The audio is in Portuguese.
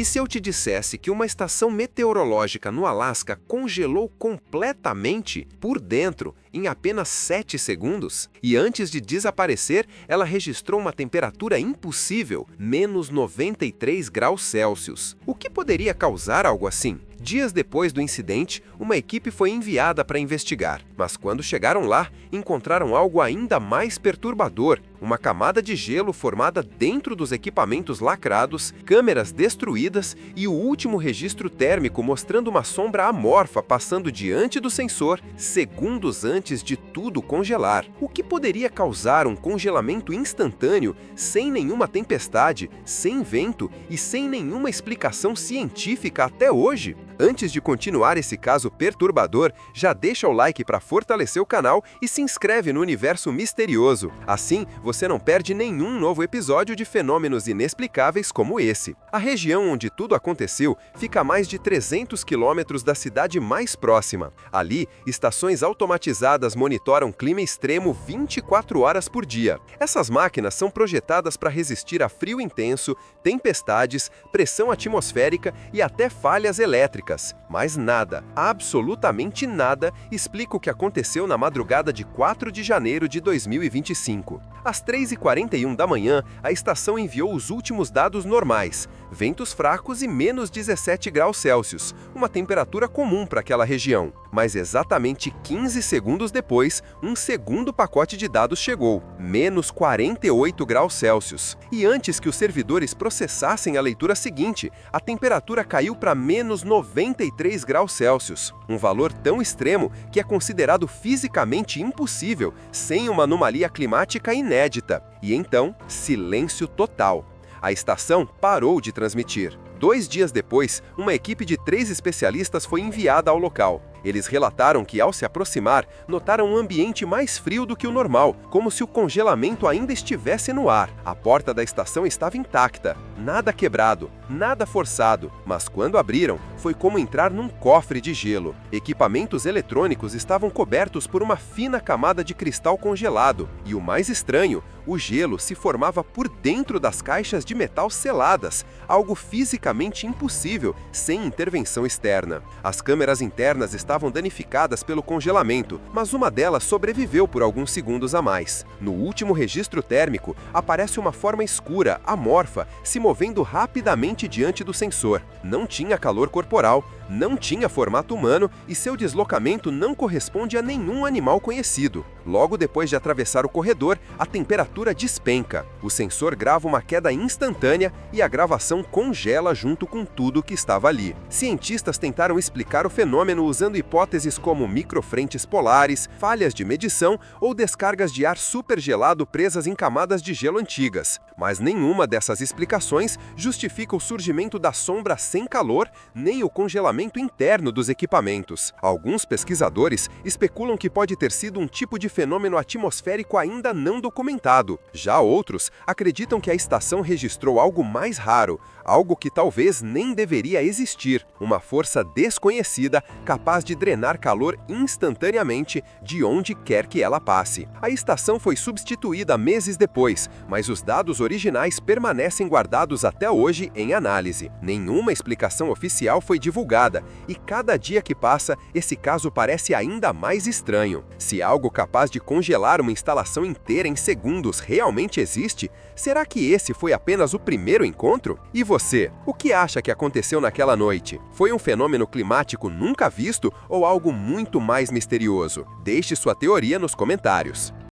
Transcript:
E se eu te dissesse que uma estação meteorológica no Alasca congelou completamente por dentro em apenas 7 segundos? E antes de desaparecer, ela registrou uma temperatura impossível, menos 93 graus Celsius. O que poderia causar algo assim? Dias depois do incidente, uma equipe foi enviada para investigar, mas quando chegaram lá, encontraram algo ainda mais perturbador: uma camada de gelo formada dentro dos equipamentos lacrados, câmeras destruídas e o último registro térmico mostrando uma sombra amorfa passando diante do sensor segundos antes de tudo congelar. O que poderia causar um congelamento instantâneo sem nenhuma tempestade, sem vento e sem nenhuma explicação científica até hoje? Antes de continuar esse caso perturbador, já deixa o like para fortalecer o canal e se inscreve no Universo Misterioso. Assim, você não perde nenhum novo episódio de fenômenos inexplicáveis como esse. A região onde tudo aconteceu fica a mais de 300 quilômetros da cidade mais próxima. Ali, estações automatizadas monitoram clima extremo 24 horas por dia. Essas máquinas são projetadas para resistir a frio intenso, tempestades, pressão atmosférica e até falhas elétricas. Mas nada, absolutamente nada, explica o que aconteceu na madrugada de 4 de janeiro de 2025. Às 3h41 da manhã, a estação enviou os últimos dados normais: ventos fracos e menos 17 graus Celsius, uma temperatura comum para aquela região. Mas exatamente 15 segundos depois, um segundo pacote de dados chegou: menos 48 graus Celsius. E antes que os servidores processassem a leitura seguinte, a temperatura caiu para menos 93 graus Celsius, um valor tão extremo que é considerado fisicamente impossível, sem uma anomalia climática inédita. E então, silêncio total. A estação parou de transmitir. 2 dias depois, uma equipe de 3 especialistas foi enviada ao local. Eles relataram que, ao se aproximar, notaram um ambiente mais frio do que o normal, como se o congelamento ainda estivesse no ar. A porta da estação estava intacta, nada quebrado, nada forçado, mas quando abriram, foi como entrar num cofre de gelo. Equipamentos eletrônicos estavam cobertos por uma fina camada de cristal congelado, e o mais estranho, o gelo se formava por dentro das caixas de metal seladas, algo fisicamente impossível sem intervenção externa. As câmeras internas estavam danificadas pelo congelamento, mas uma delas sobreviveu por alguns segundos a mais. No último registro térmico, aparece uma forma escura, amorfa, se movendo rapidamente diante do sensor. Não tinha calor corporal, não tinha formato humano e seu deslocamento não corresponde a nenhum animal conhecido. Logo depois de atravessar o corredor, a temperatura despenca. O sensor grava uma queda instantânea e a gravação congela junto com tudo que estava ali. Cientistas tentaram explicar o fenômeno usando hipóteses como microfrentes polares, falhas de medição ou descargas de ar supergelado presas em camadas de gelo antigas. Mas nenhuma dessas explicações justifica o surgimento da sombra sem calor, nem o congelamento interno dos equipamentos. Alguns pesquisadores especulam que pode ter sido um tipo de fenômeno atmosférico ainda não documentado. Já outros acreditam que a estação registrou algo mais raro, algo que talvez nem deveria existir, uma força desconhecida capaz de drenar calor instantaneamente de onde quer que ela passe. A estação foi substituída meses depois, mas os dados originais permanecem guardados até hoje em análise. Nenhuma explicação oficial foi divulgada, e cada dia que passa, esse caso parece ainda mais estranho. Se algo capaz de congelar uma instalação inteira em segundos realmente existe, será que esse foi apenas o primeiro encontro? E você, o que acha que aconteceu naquela noite? Foi um fenômeno climático nunca visto ou algo muito mais misterioso? Deixe sua teoria nos comentários.